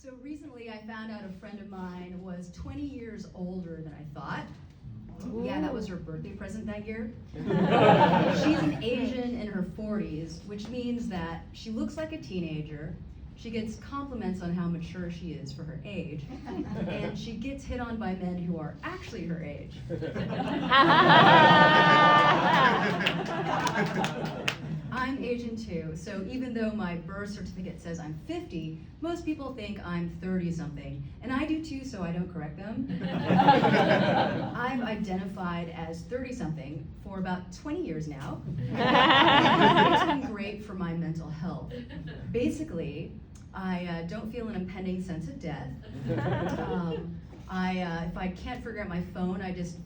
So recently I found out a friend of mine was 20 years older than I thought. Ooh. Yeah, that was her birthday present that year. She's an Asian in her 40s, which means that she looks like a teenager. She gets compliments on how mature she is for her age, and she gets hit on by men who are actually her age. I'm Asian too, so even though my birth certificate says I'm 50, most people think I'm 30-something, and I do too, so I don't correct them. I've identified as 30-something for about 20 years now. It's been great for my mental health. Basically, I don't feel an impending sense of death. If I can't figure out my phone, I just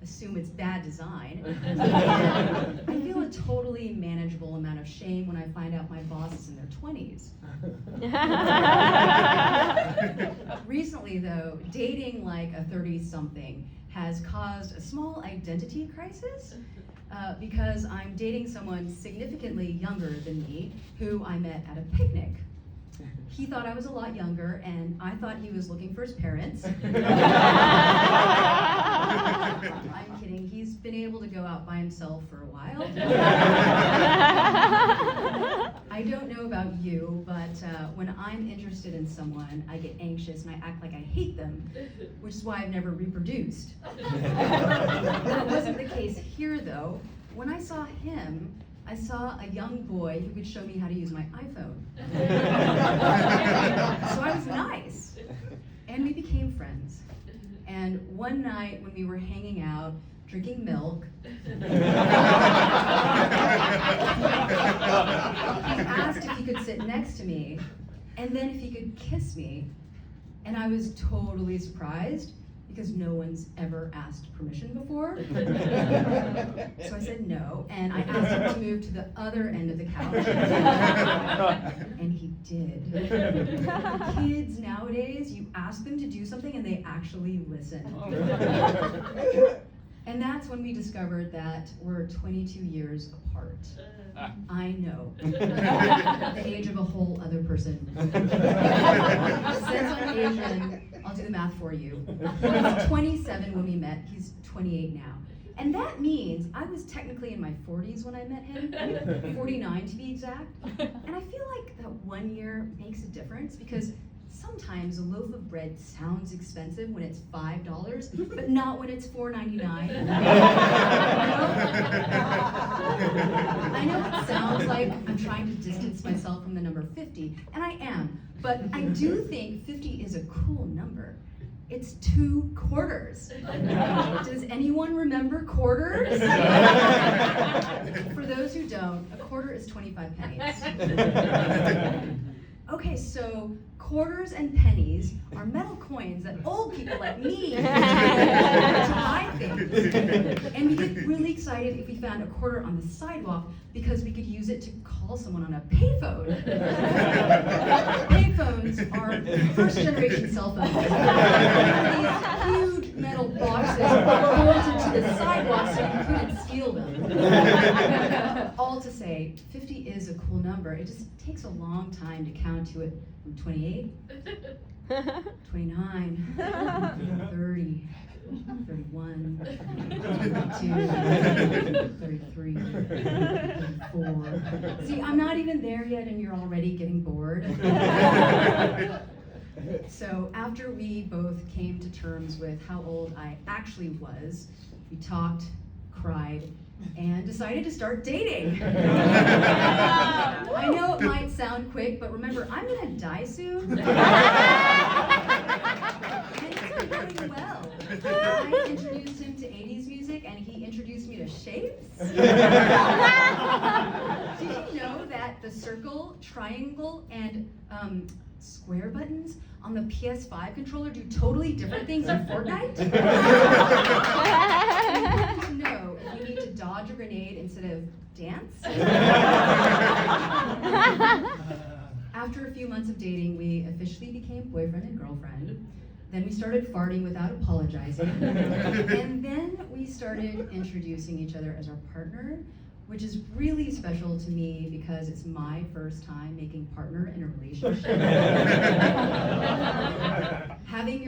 assume it's bad design. And I feel a totally manageable amount of shame when I find out my boss is in their 20s. Recently though, dating like a 30-something has caused a small identity crisis because I'm dating someone significantly younger than me who I met at a picnic. He thought I was a lot younger, and I thought he was looking for his parents. I'm kidding. He's been able to go out by himself for a while. I don't know about you, but when I'm interested in someone, I get anxious and I act like I hate them, which is why I've never reproduced. That wasn't the case here, though. When I saw him, I saw a young boy who could show me how to use my iPhone. So I was nice, and we became friends. And one night when we were hanging out, drinking milk, he asked if he could sit next to me, and then if he could kiss me. And I was totally surprised, because no one's ever asked permission before. So I said no, and I asked him to move to the other end of the couch. And he did. Kids nowadays, you ask them to do something and they actually listen. And that's when we discovered that we're 22 years apart. I know. The age of a whole other person. Since I'm Asian, I'll do the math for you. He was 27 when we met, he's 28 now. And that means I was technically in my 40s when I met him, 49 to be exact. And I feel like that 1 year makes a difference because sometimes a loaf of bread sounds expensive when it's $5, but not when it's $4.99. I know it sounds like I'm trying to distance myself from the number 50, and I am, but I do think 50 is a cool number. It's 2 quarters. Does anyone remember quarters? For those who don't, a quarter is 25 pennies. Okay, so quarters and pennies are metal coins that old people like me use to buy things. And we get really excited if we found a quarter on the sidewalk because we could use it to call someone on a payphone. Payphones are first-generation cell phones. These huge metal boxes bolted to the sidewalk so you couldn't steal them. All to say, 50 is a cool number. It just takes a long time to count to it from 28, 29, 30, 31, 32, 33, 34. See, I'm not even there yet and you're already getting bored. So after we both came to terms with how old I actually was, we talked, cried, and decided to start dating. I know it might sound quick, but remember, I'm gonna die soon. And it's been going well. I introduced him to 80s music, and he introduced me to shapes. Did you know that the circle, triangle, and square buttons on the PS5 controller do totally different things in Fortnite? Important to know if you need to dodge a grenade instead of dance. After a few months of dating, we officially became boyfriend and girlfriend. Then we started farting without apologizing. And then we started introducing each other as our partner, which is really special to me because it's my first time making partner in a relationship.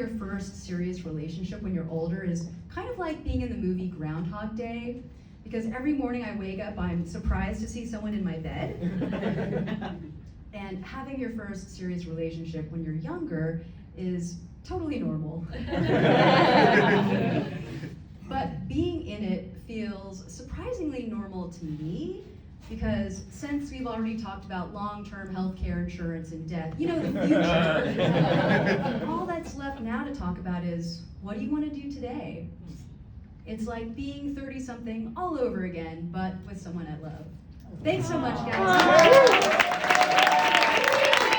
your first serious relationship when you're older is kind of like being in the movie Groundhog Day, because every morning I wake up, I'm surprised to see someone in my bed. And having your first serious relationship when you're younger is totally normal. But being in it feels surprisingly normal to me, because since we've already talked about long-term healthcare insurance and death, you know, the future, all that's left now to talk about is, what do you want to do today? It's like being 30-something all over again, but with someone I love. Thanks so much, guys.